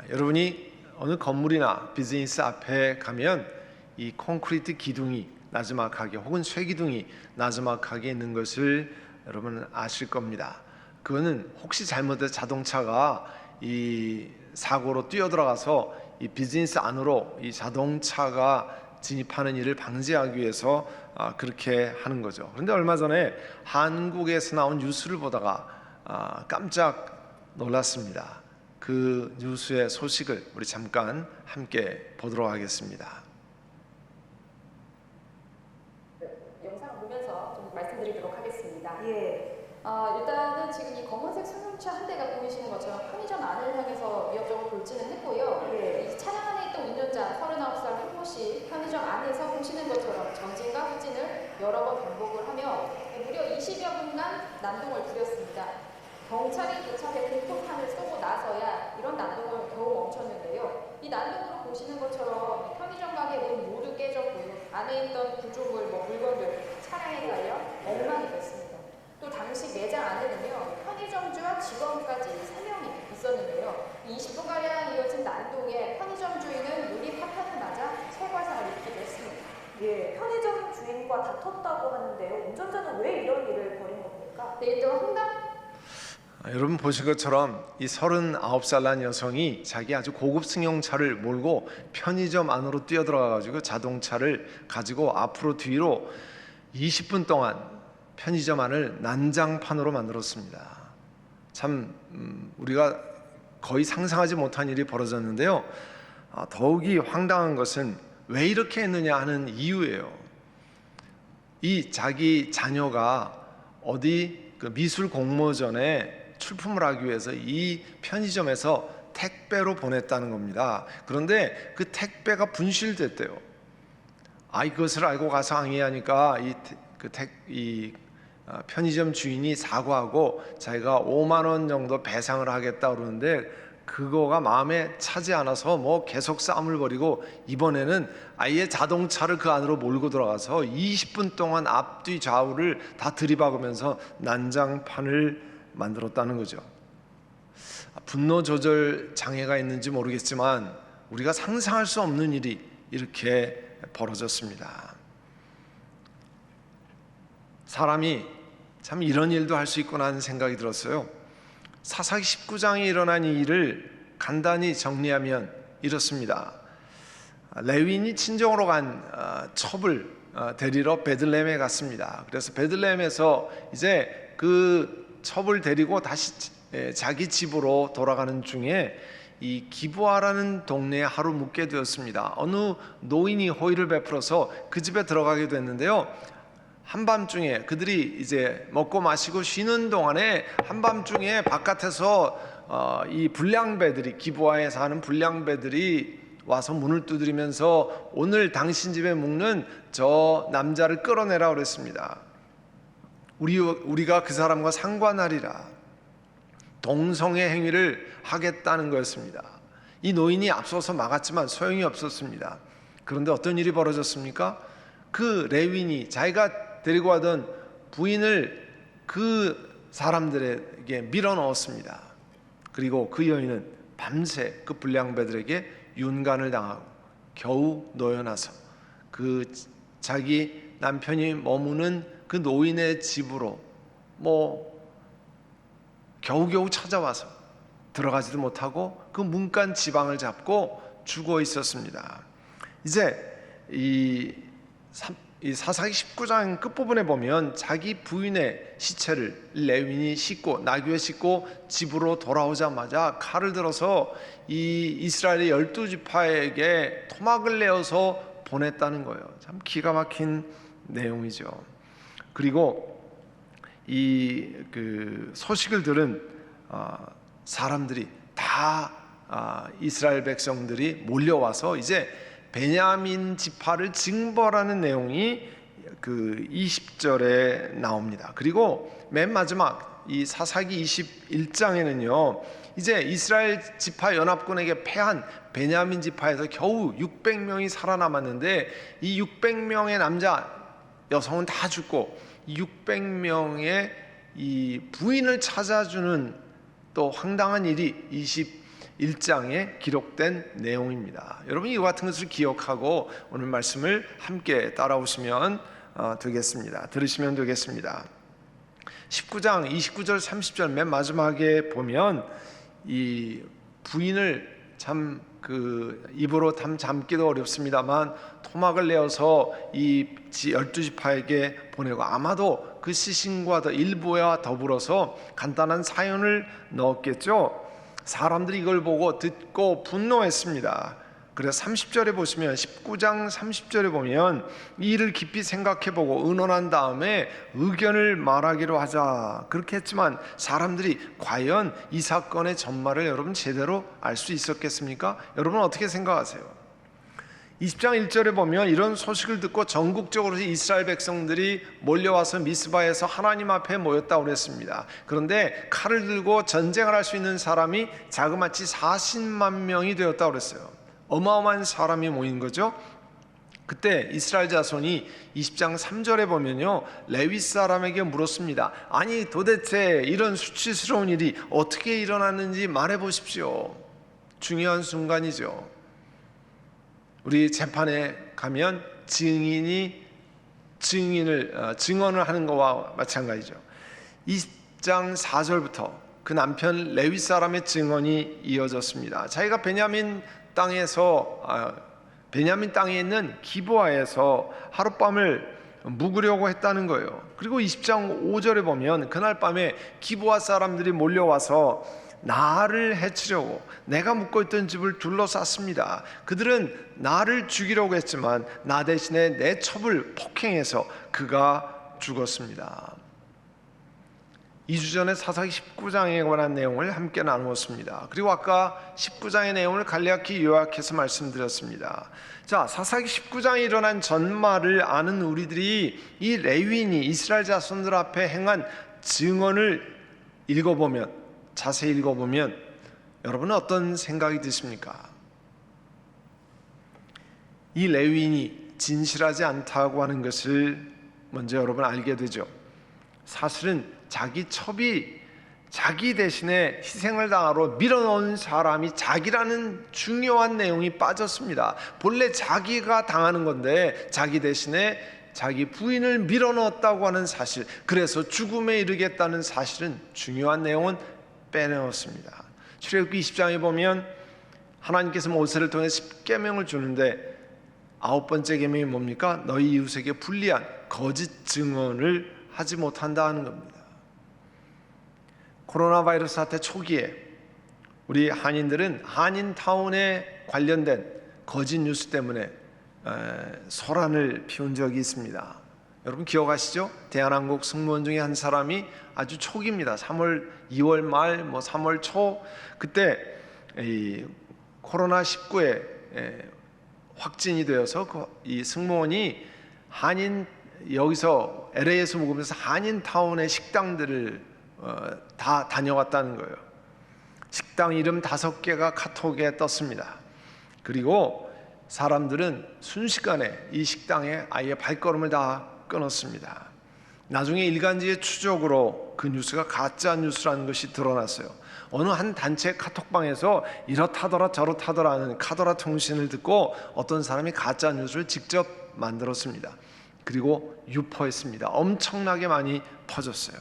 여러분이 어느 건물이나 비즈니스 앞에 가면 이 콘크리트 기둥이 나지막하게 혹은 쇠기둥이 나지막하게 있는 것을 여러분 아실 겁니다. 그거는 혹시 잘못해서 자동차가 이 사고로 뛰어들어가서 이 비즈니스 안으로 이 자동차가 진입하는 일을 방지하기 위해서 그렇게 하는 거죠. 그런데 얼마 전에 한국에서 나온 뉴스를 보다가 깜짝 놀랐습니다. 그 뉴스의 소식을 우리 잠깐 함께 보도록 하겠습니다. 영상을 보면서 좀 말씀드리도록 하겠습니다. 예. 일단은 지금 이 검은색 승용차 한 대가 보이시는 것처럼 편의점 안을 향해서 위협적으로 돌지는 했고요. 예. 이 차량 안에 있던 운전자 39살 한모 씨 편의점 안에서 보시는 것처럼 전진과 후진을 여러 번 반복을 하며 무려 20여 분간 난동을 부렸습니다. 경찰이 도착해 대폭탄을 쏘고 나서야 이런 난동을 겨우 멈췄는데요. 이 난동으로 보시는 것처럼 편의점 가게 문 모두 깨졌고요. 안에 있던 구조물, 물건들 차량에 달려 엉망이 됐습니다. 또 당시 매장 안에는요, 편의점주와 직원까지 3명이 있었는데요. 20분가량 이어진 난동에 편의점 주인은 눈이 파탄을 맞아 쇠과상을 입기도 했습니다. 예, 편의점 주인과 다퉜다고 하는데요. 운전자는 왜 이런 일을 벌인 겁니까? 네, 또 황당 여러분 보신 것처럼 이 39살 난 여성이 자기 아주 고급 승용차를 몰고 편의점 안으로 뛰어들어가 가지고 자동차를 가지고 앞으로 뒤로 20분 동안 편의점 안을 난장판으로 만들었습니다. 참 우리가 거의 상상하지 못한 일이 벌어졌는데요. 더욱이 황당한 것은 왜 이렇게 했느냐 하는 이유예요. 이 자기 자녀가 어디 그 미술 공모전에 출품을 하기 위해서 이 편의점에서 택배로 보냈다는 겁니다. 그런데 그 택배가 분실됐대요. 이것을 알고 가서 항의하니까 편의점 주인이 사과하고 자기가 5만 원 정도 배상을 하겠다 그러는데 그거가 마음에 차지 않아서 뭐 계속 싸움을 벌이고 이번에는 아예 자동차를 그 안으로 몰고 들어가서 20분 동안 앞뒤 좌우를 다 들이박으면서 난장판을 만들었다는 거죠. 분노 조절 장애가 있는지 모르겠지만 우리가 상상할 수 없는 일이 이렇게 벌어졌습니다. 사람이 참 이런 일도 할 수 있구나 하는 생각이 들었어요. 사사기 19장에 일어난 이 일을 간단히 정리하면 이렇습니다. 레위인이 친정으로 간 첩을 데리러 베들레헴에 갔습니다. 그래서 베들레헴에서 이제 그 첩을 데리고 다시 자기 집으로 돌아가는 중에 이 기브아라는 동네에 하루 묵게 되었습니다. 어느 노인이 호의를 베풀어서 그 집에 들어가게 됐는데요. 한밤중에 그들이 이제 먹고 마시고 쉬는 동안에 한밤중에 바깥에서 이 불량배들이 기브아에 사는 불량배들이 와서 문을 두드리면서 오늘 당신 집에 묵는 저 남자를 끌어내라 그랬습니다. 우리가 그 사람과 상관하리라. 동성애 행위를 하겠다는 거였습니다. 이 노인이 앞서서 막았지만 소용이 없었습니다. 그런데 어떤 일이 벌어졌습니까? 그 레위인이 자기가 데리고 가던 부인을 그 사람들에게 밀어 넣었습니다. 그리고 그 여인은 밤새 그 불량배들에게 윤간을 당하고 겨우 놓여나서 그 자기 남편이 머무는 그 노인의 집으로 겨우겨우 찾아와서 들어가지도 못하고 그 문간 지방을 잡고 죽어 있었습니다. 이제 이 사사기 19장 끝부분에 보면 자기 부인의 시체를 레위인이 싣고 나귀에 싣고 집으로 돌아오자마자 칼을 들어서 이 이스라엘의 12지파에게 토막을 내어서 보냈다는 거예요. 참 기가 막힌 내용이죠. 그리고 그 소식을 들은 사람들이 다 이스라엘 백성들이 몰려와서 이제 베냐민 지파를 징벌하는 내용이 그 20절에 나옵니다. 그리고 맨 마지막 이 사사기 21장에는요 이제 이스라엘 지파 연합군에게 패한 베냐민 지파에서 겨우 600명이 살아남았는데 이 600명의 남자 여성은 다 죽고 600명의 이 부인을 찾아주는 또 황당한 일이 1장에 기록된 내용입니다. 여러분 이와 같은 것을 기억하고 오늘 말씀을 함께 따라오시면 되겠습니다. 들으시면 되겠습니다. 19장 29절 30절 맨 마지막에 보면 이 부인을 참 입으로 잠기도 어렵습니다만 토막을 내어서 이 12지파에게 보내고 아마도 그 시신과 일부와 더불어서 간단한 사연을 넣었겠죠. 사람들이 이걸 보고 듣고 분노했습니다. 그래서 30절에 보시면 19장 30절에 보면 이 일을 깊이 생각해보고 의논한 다음에 의견을 말하기로 하자 그렇게 했지만 사람들이 과연 이 사건의 전말을 여러분 제대로 알 수 있었겠습니까? 여러분 어떻게 생각하세요? 20장 1절에 보면 이런 소식을 듣고 전국적으로 이스라엘 백성들이 몰려와서 미스바에서 하나님 앞에 모였다고 그랬습니다. 그런데 칼을 들고 전쟁을 할 수 있는 사람이 자그마치 40만 명이 되었다고 그랬어요. 어마어마한 사람이 모인 거죠. 그때 이스라엘 자손이 20장 3절에 보면요 레위 사람에게 물었습니다. 아니 도대체 이런 수치스러운 일이 어떻게 일어났는지 말해 보십시오. 중요한 순간이죠. 우리 재판에 가면 증인이 증언을 하는 것과 마찬가지죠. 20장 4절부터 그 남편 레위 사람의 증언이 이어졌습니다. 자기가 베냐민 땅에 있는 기브아에서 하룻밤을 묵으려고 했다는 거예요. 그리고 20장 5절에 보면 그날 밤에 기브아 사람들이 몰려와서 나를 해치려고 내가 묵고 있던 집을 둘러쌌습니다. 그들은 나를 죽이려고 했지만 나 대신에 내 첩을 폭행해서 그가 죽었습니다. 2주 전에 사사기 19장에 관한 내용을 함께 나누었습니다. 그리고 아까 19장의 내용을 간략히 요약해서 말씀드렸습니다. 자, 사사기 19장에 일어난 전말을 아는 우리들이 이 레위인이 이스라엘 자손들 앞에 행한 증언을 자세히 읽어보면 여러분은 어떤 생각이 드십니까? 이 레위인이 진실하지 않다고 하는 것을 먼저 여러분 알게 되죠. 사실은 자기 첩이 자기 대신에 희생을 당하러 밀어넣은 사람이 자기라는 중요한 내용이 빠졌습니다. 본래 자기가 당하는 건데 자기 대신에 자기 부인을 밀어넣었다고 하는 사실, 그래서 죽음에 이르겠다는 사실은 중요한 내용은 빼내었습니다. 출애굽기 20장에 보면 하나님께서 모세를 통해 10계명을 주는데 9번째 계명이 뭡니까? 너희 이웃에게 불리한 거짓 증언을 하지 못한다 하는 겁니다. 코로나 바이러스 사태 초기에 우리 한인들은 한인타운에 관련된 거짓 뉴스 때문에 소란을 피운 적이 있습니다. 여러분 기억하시죠? 대한항공 승무원 중에 한 사람이 아주 초기입니다. 2월 말, 3월 초 그때 이 코로나19에 확진이 되어서 이 승무원이 여기서 LA에서 묵으면서 한인타운의 식당들을 다 다녀왔다는 거예요. 식당 이름 5개가 카톡에 떴습니다. 그리고 사람들은 순식간에 이 식당에 아예 발걸음을 다 끊었습니다. 나중에 일간지의 추적으로 그 뉴스가 가짜 뉴스라는 것이 드러났어요. 어느 한 단체 카톡방에서 이렇다더라 저렇다더라 하는 카더라 통신을 듣고 어떤 사람이 가짜 뉴스를 직접 만들었습니다. 그리고 유포했습니다. 엄청나게 많이 퍼졌어요.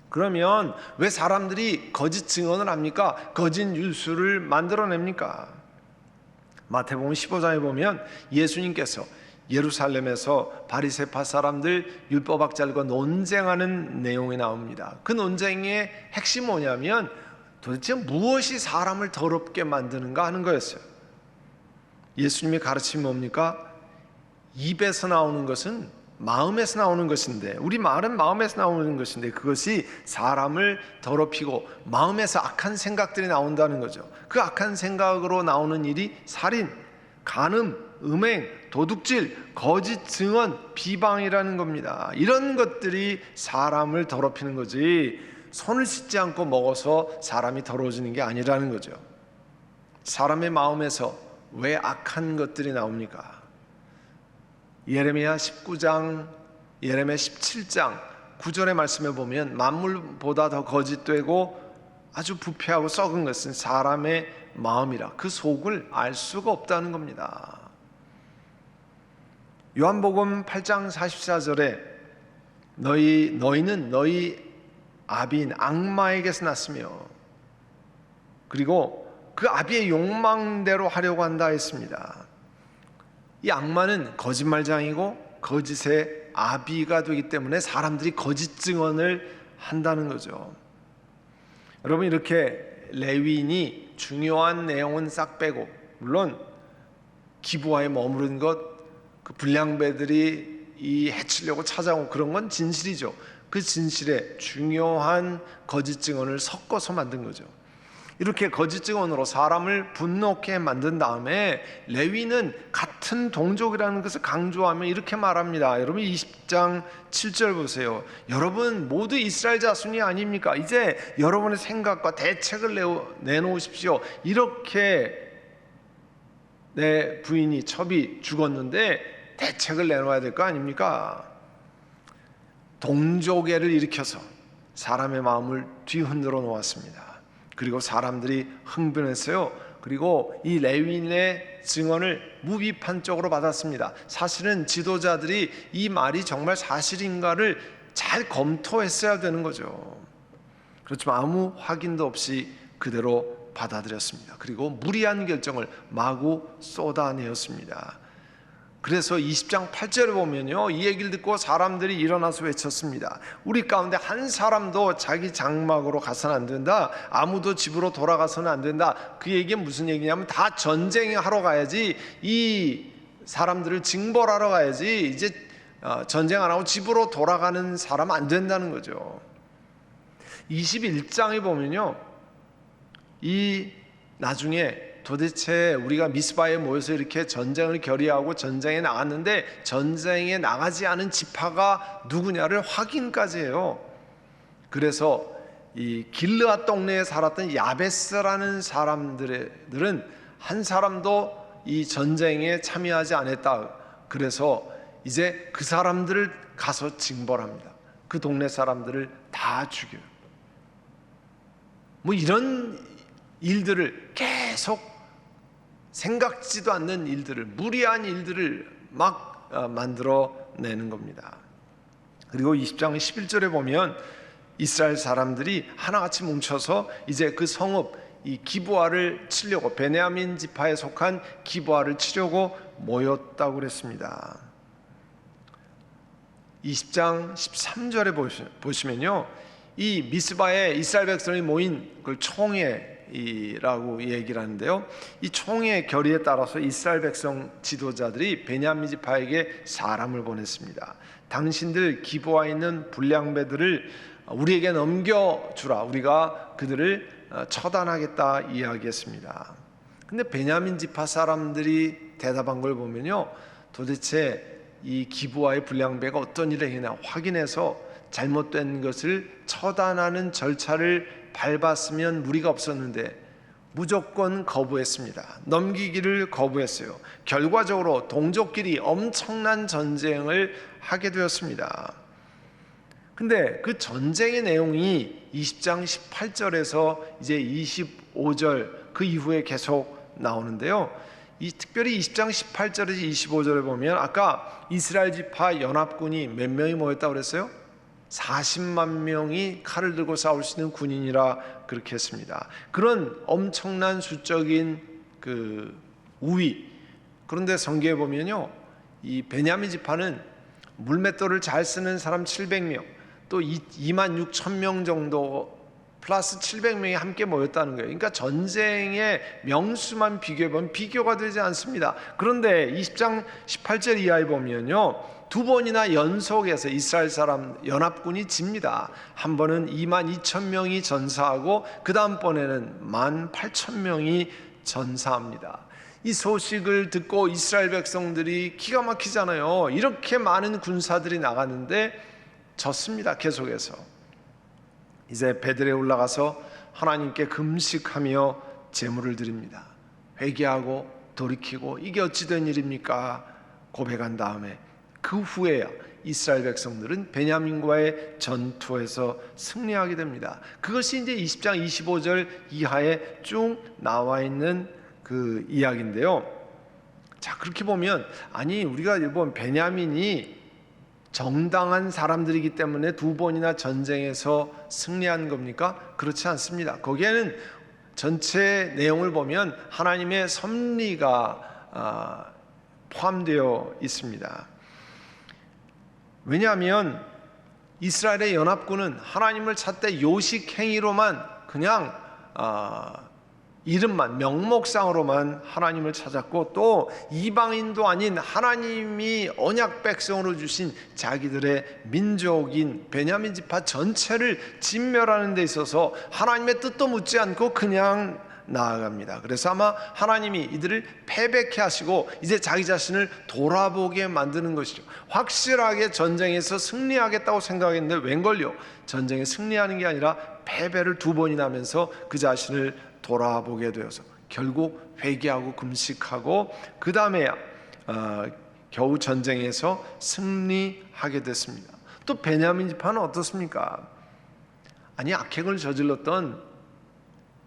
그러면 왜 사람들이 거짓 증언을 합니까? 거짓 뉴스를 만들어냅니까? 마태복음 15장에 보면 예수님께서 예루살렘에서 바리새파 사람들 율법학자들과 논쟁하는 내용이 나옵니다. 그 논쟁의 핵심이 뭐냐면 도대체 무엇이 사람을 더럽게 만드는가 하는 거였어요. 예수님의 가르침이 뭡니까? 입에서 나오는 것은 마음에서 나오는 것인데, 우리 말은 마음에서 나오는 것인데 그것이 사람을 더럽히고 마음에서 악한 생각들이 나온다는 거죠. 그 악한 생각으로 나오는 일이 살인, 간음, 음행, 도둑질, 거짓 증언, 비방이라는 겁니다. 이런 것들이 사람을 더럽히는 거지 손을 씻지 않고 먹어서 사람이 더러워지는 게 아니라는 거죠. 사람의 마음에서 왜 악한 것들이 나옵니까? 예레미야 19장, 예레미야 17장 9절의 말씀에 보면 만물보다 더 거짓되고 아주 부패하고 썩은 것은 사람의 마음이라 그 속을 알 수가 없다는 겁니다. 요한복음 8장 44절에 너희는 너희 아비인 악마에게서 났으며 그리고 그 아비의 욕망대로 하려고 한다 했습니다. 이 악마는 거짓말장이고 거짓의 아비가 되기 때문에 사람들이 거짓 증언을 한다는 거죠. 여러분, 이렇게 레위인이 중요한 내용은 싹 빼고, 물론 기브아에 머무른 것, 그 불량배들이 이 해치려고 찾아온 그런 건 진실이죠. 그 진실에 중요한 거짓 증언을 섞어서 만든 거죠. 이렇게 거짓 증언으로 사람을 분노케 만든 다음에 레위는 같은 동족이라는 것을 강조하며 이렇게 말합니다. 여러분 20장 7절 보세요. 여러분 모두 이스라엘 자손이 아닙니까? 이제 여러분의 생각과 대책을 내놓으십시오. 이렇게 내 부인이 첩이 죽었는데 대책을 내놓아야 될 거 아닙니까? 동족애를 일으켜서 사람의 마음을 뒤흔들어 놓았습니다. 그리고 사람들이 흥분했어요. 그리고 이 레위인의 증언을 무비판적으로 받았습니다. 사실은 지도자들이 이 말이 정말 사실인가를 잘 검토했어야 되는 거죠. 그렇지만 아무 확인도 없이 그대로 받아들였습니다. 그리고 무리한 결정을 마구 쏟아내었습니다. 그래서 20장 8절에 보면요, 이 얘기를 듣고 사람들이 일어나서 외쳤습니다. 우리 가운데 한 사람도 자기 장막으로 가서는 안 된다. 아무도 집으로 돌아가서는 안 된다. 그 얘기는 무슨 얘기냐면 다 전쟁하러 가야지. 이 사람들을 징벌하러 가야지. 이제 전쟁 안 하고 집으로 돌아가는 사람 안 된다는 거죠. 21장에 보면요, 이 나중에 도대체 우리가 미스바에 모여서 이렇게 전쟁을 결의하고 전쟁에 나갔는데 전쟁에 나가지 않은 지파가 누구냐를 확인까지 해요. 그래서 이 길르앗 동네에 살았던 야베스라는 사람들은 한 사람도 이 전쟁에 참여하지 않았다. 그래서 이제 그 사람들을 가서 징벌합니다. 그 동네 사람들을 다 죽여요. 뭐 이런 일들을 계속 생각지도 않는 일들을, 무리한 일들을 막 만들어내는 겁니다. 그리고 20장 11절에 보면 이스라엘 사람들이 하나같이 뭉쳐서 이제 그 성읍 이 기브아를 치려고, 베냐민 지파에 속한 기브아를 치려고 모였다고 그랬습니다. 20장 13절에 보시면요, 이 미스바에 이스라엘 백성이 모인 그걸 총회라고 얘기를 하는데요, 이 총회 결의에 따라서 이스라엘 백성 지도자들이 베냐민 지파에게 사람을 보냈습니다. 당신들 기브아에 있는 불량배들을 우리에게 넘겨주라. 우리가 그들을 처단하겠다 이야기했습니다. 근데 베냐민 지파 사람들이 대답한 걸 보면요, 도대체 이 기브아의 불량배가 어떤 일을 했냐 확인해서 잘못된 것을 처단하는 절차를 밟았으면 무리가 없었는데 무조건 거부했습니다. 넘기기를 거부했어요. 결과적으로 동족끼리 엄청난 전쟁을 하게 되었습니다. 근데 그 전쟁의 내용이 20장 18절에서 이제 25절 그 이후에 계속 나오는데요, 이 특별히 20장 18절에서 25절에 보면 아까 이스라엘 지파 연합군이 몇 명이 모였다고 그랬어요? 40만 명이 칼을 들고 싸울 수 있는 군인이라 그렇게 했습니다. 그런 엄청난 수적인 그 우위. 그런데 성경에 보면요, 이 베냐민 지파는 물맷돌을 잘 쓰는 사람 700명, 또 2만 6천 명 정도 플러스 700명이 함께 모였다는 거예요. 그러니까 전쟁의 명수만 비교해보면 비교가 되지 않습니다. 그런데 20장 18절 이하에 보면요, 두 번이나 연속해서 이스라엘 사람 연합군이 집니다. 한 번은 2만 2천 명이 전사하고 그 다음번에는 1만 8천 명이 전사합니다. 이 소식을 듣고 이스라엘 백성들이 기가 막히잖아요. 이렇게 많은 군사들이 나갔는데 졌습니다. 계속해서 이제 베들에 올라가서 하나님께 금식하며 제물을 드립니다. 회개하고 돌이키고 이게 어찌 된 일입니까? 고백한 다음에 그 후에야 이스라엘 백성들은 베냐민과의 전투에서 승리하게 됩니다. 그것이 이제 20장 25절 이하에 쭉 나와 있는 그 이야기인데요. 자, 그렇게 보면 아니 우리가 일본 베냐민이 정당한 사람들이기 때문에 두 번이나 전쟁에서 승리한 겁니까? 그렇지 않습니다. 거기에는 전체 내용을 보면 하나님의 섭리가 포함되어 있습니다. 왜냐하면 이스라엘의 연합군은 하나님을 찾되 요식 행위로만 그냥 이름만 명목상으로만 하나님을 찾았고, 또 이방인도 아닌 하나님이 언약 백성으로 주신 자기들의 민족인 베냐민 지파 전체를 진멸하는 데 있어서 하나님의 뜻도 묻지 않고 그냥 나아갑니다. 그래서 아마 하나님이 이들을 패배케 하시고 이제 자기 자신을 돌아보게 만드는 것이죠. 확실하게 전쟁에서 승리하겠다고 생각했는데 웬걸요, 전쟁에 승리하는 게 아니라 패배를 두 번이나 하면서 그 자신을 돌아보게 되어서 결국 회개하고 금식하고 그 다음에야 겨우 전쟁에서 승리하게 됐습니다. 또 베냐민 지파는 어떻습니까? 아니 악행을 저질렀던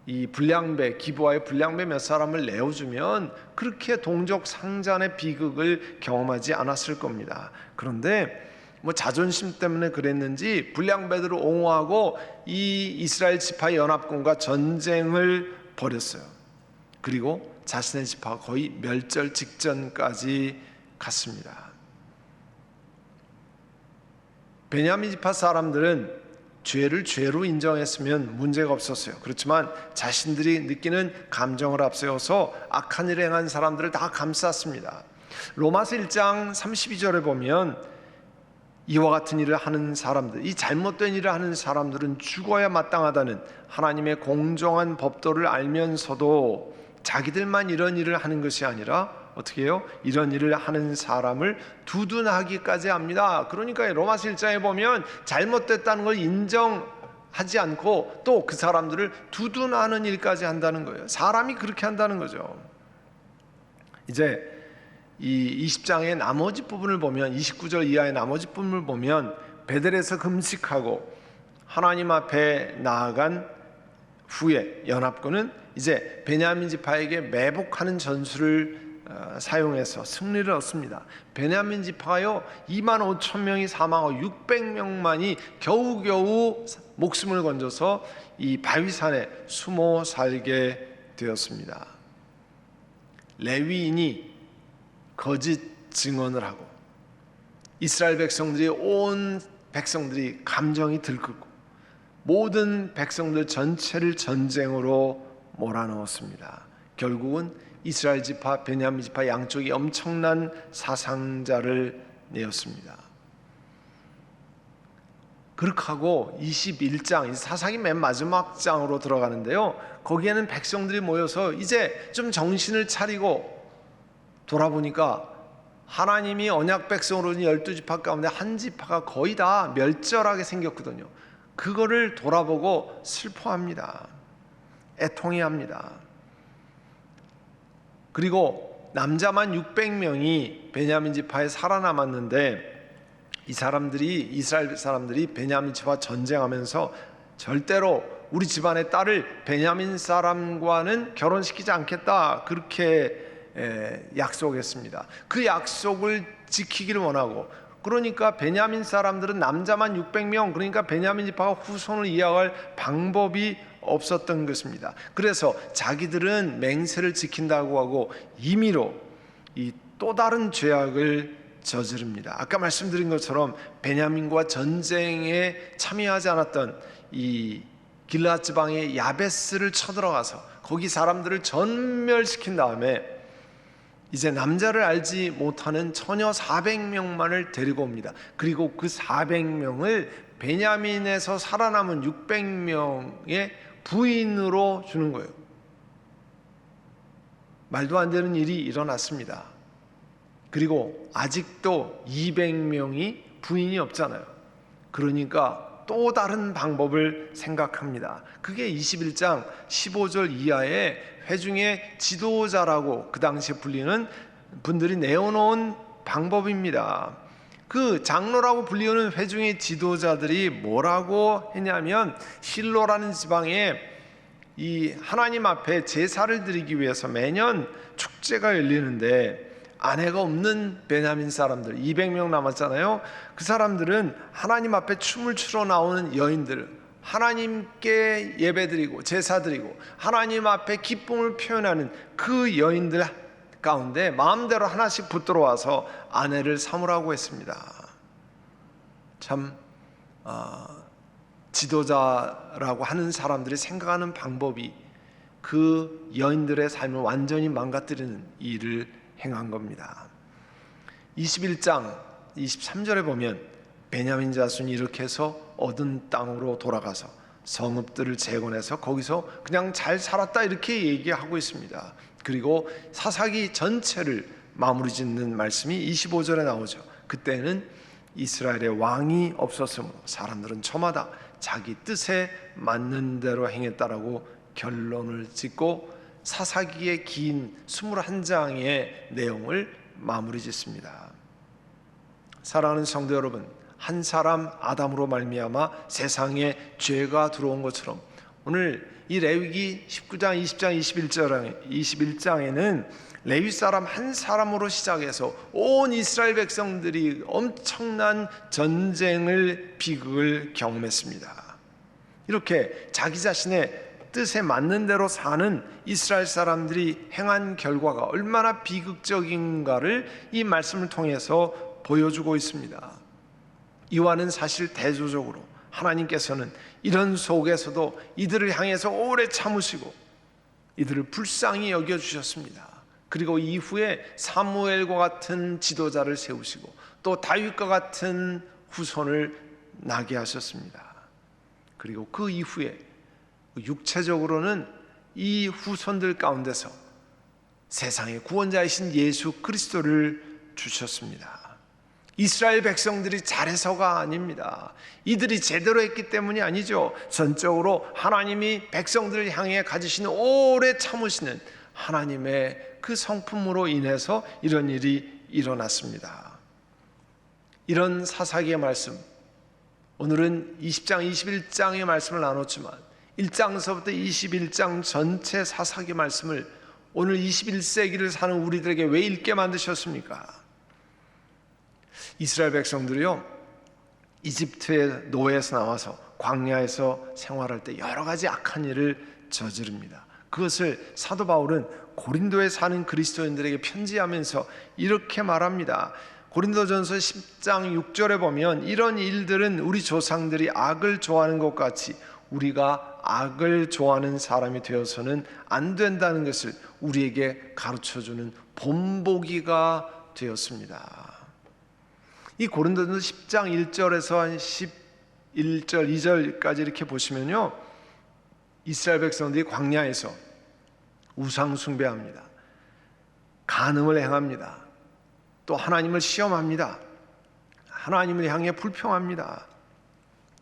이 불량배, 기브아의 불량배 몇 사람을 내어주면 그렇게 동족 상잔의 비극을 경험하지 않았을 겁니다. 그런데 뭐 자존심 때문에 그랬는지 불량배들을 옹호하고 이 이스라엘 지파 연합군과 전쟁을 벌였어요. 그리고 자신의 지파가 거의 멸절 직전까지 갔습니다. 베냐민 지파 사람들은 죄를 죄로 인정했으면 문제가 없었어요. 그렇지만 자신들이 느끼는 감정을 앞세워서 악한 일을 행한 사람들을 다 감쌌습니다. 로마서 1장 32절에 보면 이와 같은 일을 하는 사람들, 이 잘못된 일을 하는 사람들은 죽어야 마땅하다는 하나님의 공정한 법도를 알면서도 자기들만 이런 일을 하는 것이 아니라 어떻게 해요? 이런 일을 하는 사람을 두둔하기까지 합니다. 그러니까 로마서 1장에 보면 잘못됐다는 걸 인정하지 않고 또 그 사람들을 두둔하는 일까지 한다는 거예요. 사람이 그렇게 한다는 거죠. 이제 이 20장의 나머지 부분을 보면, 29절 이하의 나머지 부분을 보면 베델에서 금식하고 하나님 앞에 나아간 후에 연합군은 이제 베냐민 지파에게 매복하는 전술을 사용해서 승리를 얻습니다. 베냐민 지파가요 2만 5천 명이 사망하고 600명만이 겨우겨우 목숨을 건져서 이 바위산에 숨어 살게 되었습니다. 레위인이 거짓 증언을 하고 이스라엘 백성들이 온 백성들이 감정이 들끓고 모든 백성들 전체를 전쟁으로 몰아넣었습니다. 결국은 이스라엘 지파, 베냐민 지파 양쪽이 엄청난 사상자를 내었습니다. 그렇게 하고 21장, 사사기 맨 마지막 장으로 들어가는데요, 거기에는 백성들이 모여서 이제 좀 정신을 차리고 돌아보니까 하나님이 언약 백성으로 12지파 가운데 한 지파가 거의 다 멸절하게 생겼거든요. 그거를 돌아보고 슬퍼합니다. 애통해합니다. 그리고 남자만 600명이 베냐민 지파에 살아남았는데 이 사람들이, 이스라엘 사람들이 베냐민 지파와 전쟁하면서 절대로 우리 집안의 딸을 베냐민 사람과는 결혼시키지 않겠다, 그렇게 약속했습니다. 그 약속을 지키기를 원하고, 그러니까 베냐민 사람들은 남자만 600명, 그러니까 베냐민 지파가 후손을 이어갈 방법이 없었던 것입니다. 그래서 자기들은 맹세를 지킨다고 하고 임의로 이 또 다른 죄악을 저지릅니다. 아까 말씀드린 것처럼 베냐민과 전쟁에 참여하지 않았던 이 길르앗 지방의 야베스를 쳐들어가서 거기 사람들을 전멸시킨 다음에 이제 남자를 알지 못하는 처녀 400명만을 데리고 옵니다. 그리고 그 400명을 베냐민에서 살아남은 600명의 부인으로 주는 거예요. 말도 안 되는 일이 일어났습니다. 그리고 아직도 200명이 부인이 없잖아요. 그러니까 또 다른 방법을 생각합니다. 그게 21장 15절 이하의 회중의 지도자라고 그 당시에 불리는 분들이 내어놓은 방법입니다. 그 장로라고 불리우는 회중의 지도자들이 뭐라고 했냐면, 실로라는 지방에 이 하나님 앞에 제사를 드리기 위해서 매년 축제가 열리는데, 아내가 없는 베냐민 사람들 200명 남았잖아요. 그 사람들은 하나님 앞에 춤을 추러 나오는 여인들, 하나님께 예배드리고 제사드리고 하나님 앞에 기쁨을 표현하는 그 여인들 가운데 마음대로 하나씩 붙들어 와서 아내를 삼으라고 했습니다. 참 지도자라고 하는 사람들이 생각하는 방법이 그 여인들의 삶을 완전히 망가뜨리는 일을 행한 겁니다. 21장 23절에 보면 베냐민 자손이 이렇게 해서 얻은 땅으로 돌아가서 성읍들을 재건해서 거기서 그냥 잘 살았다 이렇게 얘기하고 있습니다. 그리고 사사기 전체를 마무리 짓는 말씀이 25절에 나오죠. 그때는 이스라엘의 왕이 없었으므로 사람들은 저마다 자기 뜻에 맞는 대로 행했다라고 결론을 짓고 사사기의 긴 21장의 내용을 마무리 짓습니다. 사랑하는 성도 여러분, 한 사람 아담으로 말미암아 세상에 죄가 들어온 것처럼 오늘 이 레위기 19장, 20장, 21장에는 레위 사람 한 사람으로 시작해서 온 이스라엘 백성들이 엄청난 전쟁을, 비극을 경험했습니다. 이렇게 자기 자신의 뜻에 맞는 대로 사는 이스라엘 사람들이 행한 결과가 얼마나 비극적인가를 이 말씀을 통해서 보여주고 있습니다. 이와는 사실 대조적으로 하나님께서는 이런 속에서도 이들을 향해서 오래 참으시고 이들을 불쌍히 여겨주셨습니다. 그리고 이후에 사무엘과 같은 지도자를 세우시고 또 다윗과 같은 후손을 나게 하셨습니다. 그리고 그 이후에 육체적으로는 이 후손들 가운데서 세상의 구원자이신 예수 그리스도를 주셨습니다. 이스라엘 백성들이 잘해서가 아닙니다. 이들이 제대로 했기 때문이 아니죠. 전적으로 하나님이 백성들을 향해 가지시는 오래 참으시는 하나님의 그 성품으로 인해서 이런 일이 일어났습니다. 이런 사사기의 말씀, 오늘은 20장, 21장의 말씀을 나눴지만 1장서부터 21장 전체 사사기 말씀을 오늘 21세기를 사는 우리들에게 왜 읽게 만드셨습니까? 이스라엘 백성들이요, 이집트의 노예에서 나와서 광야에서 생활할 때 여러 가지 악한 일을 저지릅니다. 그것을 사도 바울은 고린도에 사는 그리스도인들에게 편지하면서 이렇게 말합니다. 고린도전서 10장 6절에 보면 이런 일들은 우리 조상들이 악을 좋아하는 것 같이 우리가 악을 좋아하는 사람이 되어서는 안 된다는 것을 우리에게 가르쳐주는 본보기가 되었습니다. 이 고린도전서 10장 1절에서 한 11절 2절까지 이렇게 보시면요, 이스라엘 백성들이 광야에서 우상 숭배합니다. 간음을 행합니다. 또 하나님을 시험합니다. 하나님을 향해 불평합니다.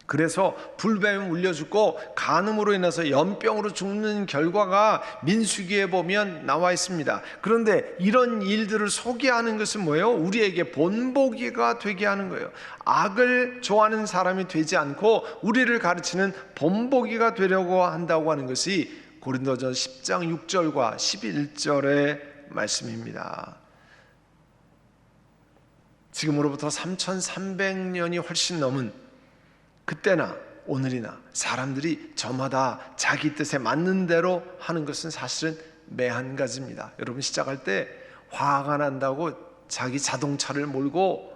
그래서 불뱀에 물려 죽고 간음으로 인해서 연병으로 죽는 결과가 민수기에 보면 나와 있습니다. 그런데 이런 일들을 소개하는 것은 뭐예요? 우리에게 본보기가 되게 하는 거예요. 악을 좋아하는 사람이 되지 않고 우리를 가르치는 본보기가 되려고 한다고 하는 것이 고린도전 10장 6절과 11절의 말씀입니다. 지금으로부터 3300년이 훨씬 넘은 그때나 오늘이나 사람들이 저마다 자기 뜻에 맞는 대로 하는 것은 사실은 매한 가지입니다. 여러분, 시작할 때 화가 난다고 자기 자동차를 몰고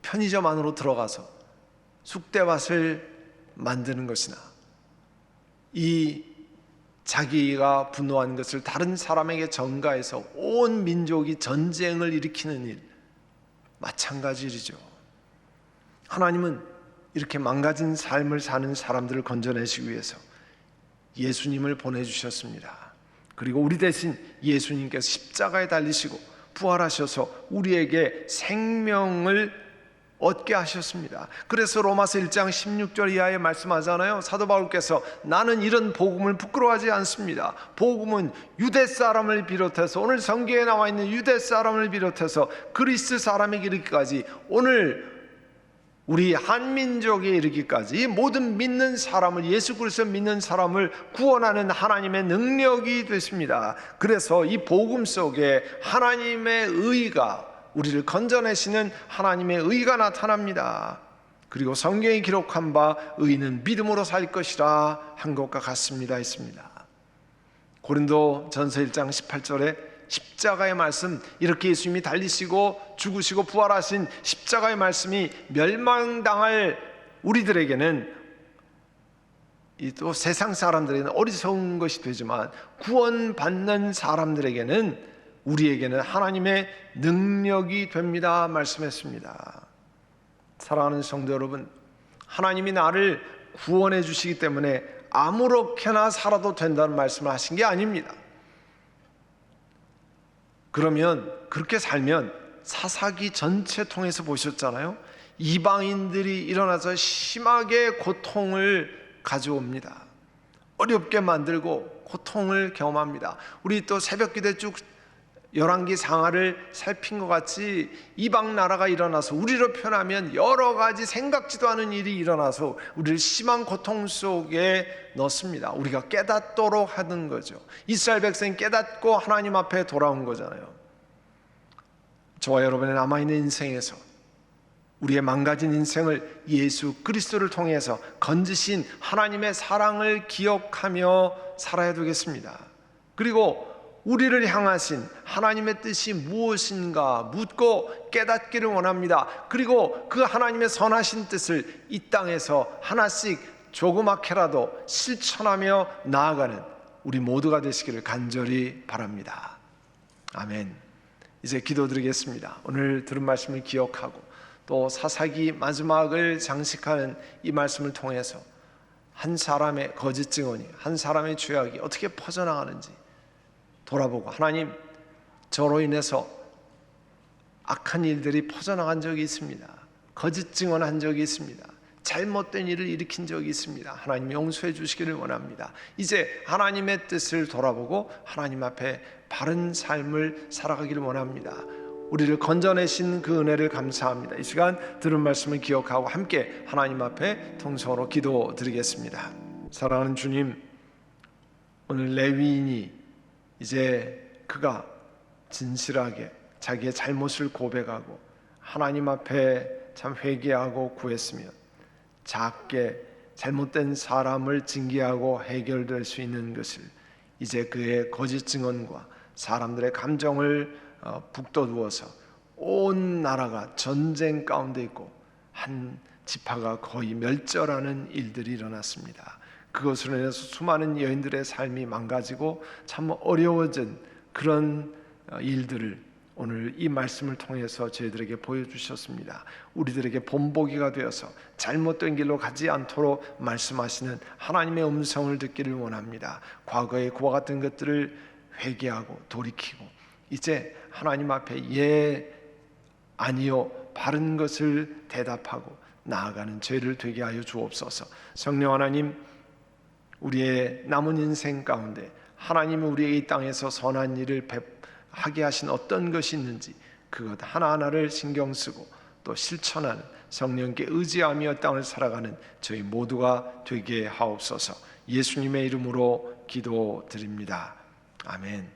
편의점 안으로 들어가서 쑥대밭을 만드는 것이나 이 자기가 분노한 것을 다른 사람에게 전가해서 온 민족이 전쟁을 일으키는 일, 마찬가지 일이죠. 하나님은 이렇게 망가진 삶을 사는 사람들을 건져내시기 위해서 예수님을 보내주셨습니다. 그리고 우리 대신 예수님께서 십자가에 달리시고 부활하셔서 우리에게 생명을 얻게 하셨습니다. 그래서 로마서 1장 16절 이하에 말씀하잖아요. 사도 바울께서 나는 이런 복음을 부끄러워하지 않습니다. 복음은 유대 사람을 비롯해서, 오늘 성경에 나와 있는 유대 사람을 비롯해서 그리스 사람에게 이르기까지, 오늘 우리 한민족에 이르기까지 모든 믿는 사람을, 예수 그리스도 믿는 사람을 구원하는 하나님의 능력이 됐습니다. 그래서 이 복음 속에 하나님의 의가, 우리를 건져내시는 하나님의 의가 나타납니다. 그리고 성경에 기록한 바 의는 믿음으로 살 것이라 한 것과 같습니다 했습니다. 고린도 전서 1장 18절에 십자가의 말씀, 이렇게 예수님이 달리시고 죽으시고 부활하신 십자가의 말씀이 멸망당할 우리들에게는, 이 또 세상 사람들에게는 어리석은 것이 되지만 구원받는 사람들에게는, 우리에게는 하나님의 능력이 됩니다 말씀했습니다. 사랑하는 성도 여러분, 하나님이 나를 구원해 주시기 때문에 아무렇게나 살아도 된다는 말씀을 하신 게 아닙니다. 그러면 그렇게 살면 사사기 전체 통해서 보셨잖아요. 이방인들이 일어나서 심하게 고통을 가져옵니다. 어렵게 만들고 고통을 경험합니다. 우리 또 새벽기도에 쭉 열왕기 상하를 살핀 것 같이 이방 나라가 일어나서, 우리로 표현하면 여러 가지 생각지도 않은 일이 일어나서 우리를 심한 고통 속에 넣습니다. 우리가 깨닫도록 하는 거죠. 이스라엘 백성이 깨닫고 하나님 앞에 돌아온 거잖아요. 저와 여러분의 남아있는 인생에서 우리의 망가진 인생을 예수 그리스도를 통해서 건지신 하나님의 사랑을 기억하며 살아야 되겠습니다. 그리고 우리를 향하신 하나님의 뜻이 무엇인가 묻고 깨닫기를 원합니다. 그리고 그 하나님의 선하신 뜻을 이 땅에서 하나씩 조그맣게라도 실천하며 나아가는 우리 모두가 되시기를 간절히 바랍니다. 아멘. 이제 기도드리겠습니다. 오늘 들은 말씀을 기억하고 또 사사기 마지막을 장식하는 이 말씀을 통해서 한 사람의 거짓 증언이, 한 사람의 죄악이 어떻게 퍼져나가는지 돌아보고, 하나님, 저로 인해서 악한 일들이 퍼져나간 적이 있습니다. 거짓 증언한 적이 있습니다. 잘못된 일을 일으킨 적이 있습니다. 하나님 용서해 주시기를 원합니다. 이제 하나님의 뜻을 돌아보고 하나님 앞에 바른 삶을 살아가기를 원합니다. 우리를 건져내신 그 은혜를 감사합니다. 이 시간 들은 말씀을 기억하고 함께 하나님 앞에 통성으로 기도드리겠습니다. 사랑하는 주님, 오늘 레위인이 이제 그가 진실하게 자기의 잘못을 고백하고 하나님 앞에 참 회개하고 구했으면 작게 잘못된 사람을 징계하고 해결될 수 있는 것을, 이제 그의 거짓 증언과 사람들의 감정을 북돋우어서 온 나라가 전쟁 가운데 있고 한 지파가 거의 멸절하는 일들이 일어났습니다. 그것으로 인해서 수많은 여인들의 삶이 망가지고 참 어려워진 그런 일들을 오늘 이 말씀을 통해서 저희들에게 보여주셨습니다. 우리들에게 본보기가 되어서 잘못된 길로 가지 않도록 말씀하시는 하나님의 음성을 듣기를 원합니다. 과거의 그와 같은 것들을 회개하고 돌이키고 이제 하나님 앞에 예, 아니요, 바른 것을 대답하고 나아가는 저희를 되게 하여 주옵소서. 성령 하나님, 우리의 남은 인생 가운데 하나님이 우리에게 이 땅에서 선한 일을 하게 하신 어떤 것이 있는지 그것 하나하나를 신경 쓰고 또 실천하는, 성령께 의지하며 땅을 살아가는 저희 모두가 되게 하옵소서. 예수님의 이름으로 기도드립니다. 아멘.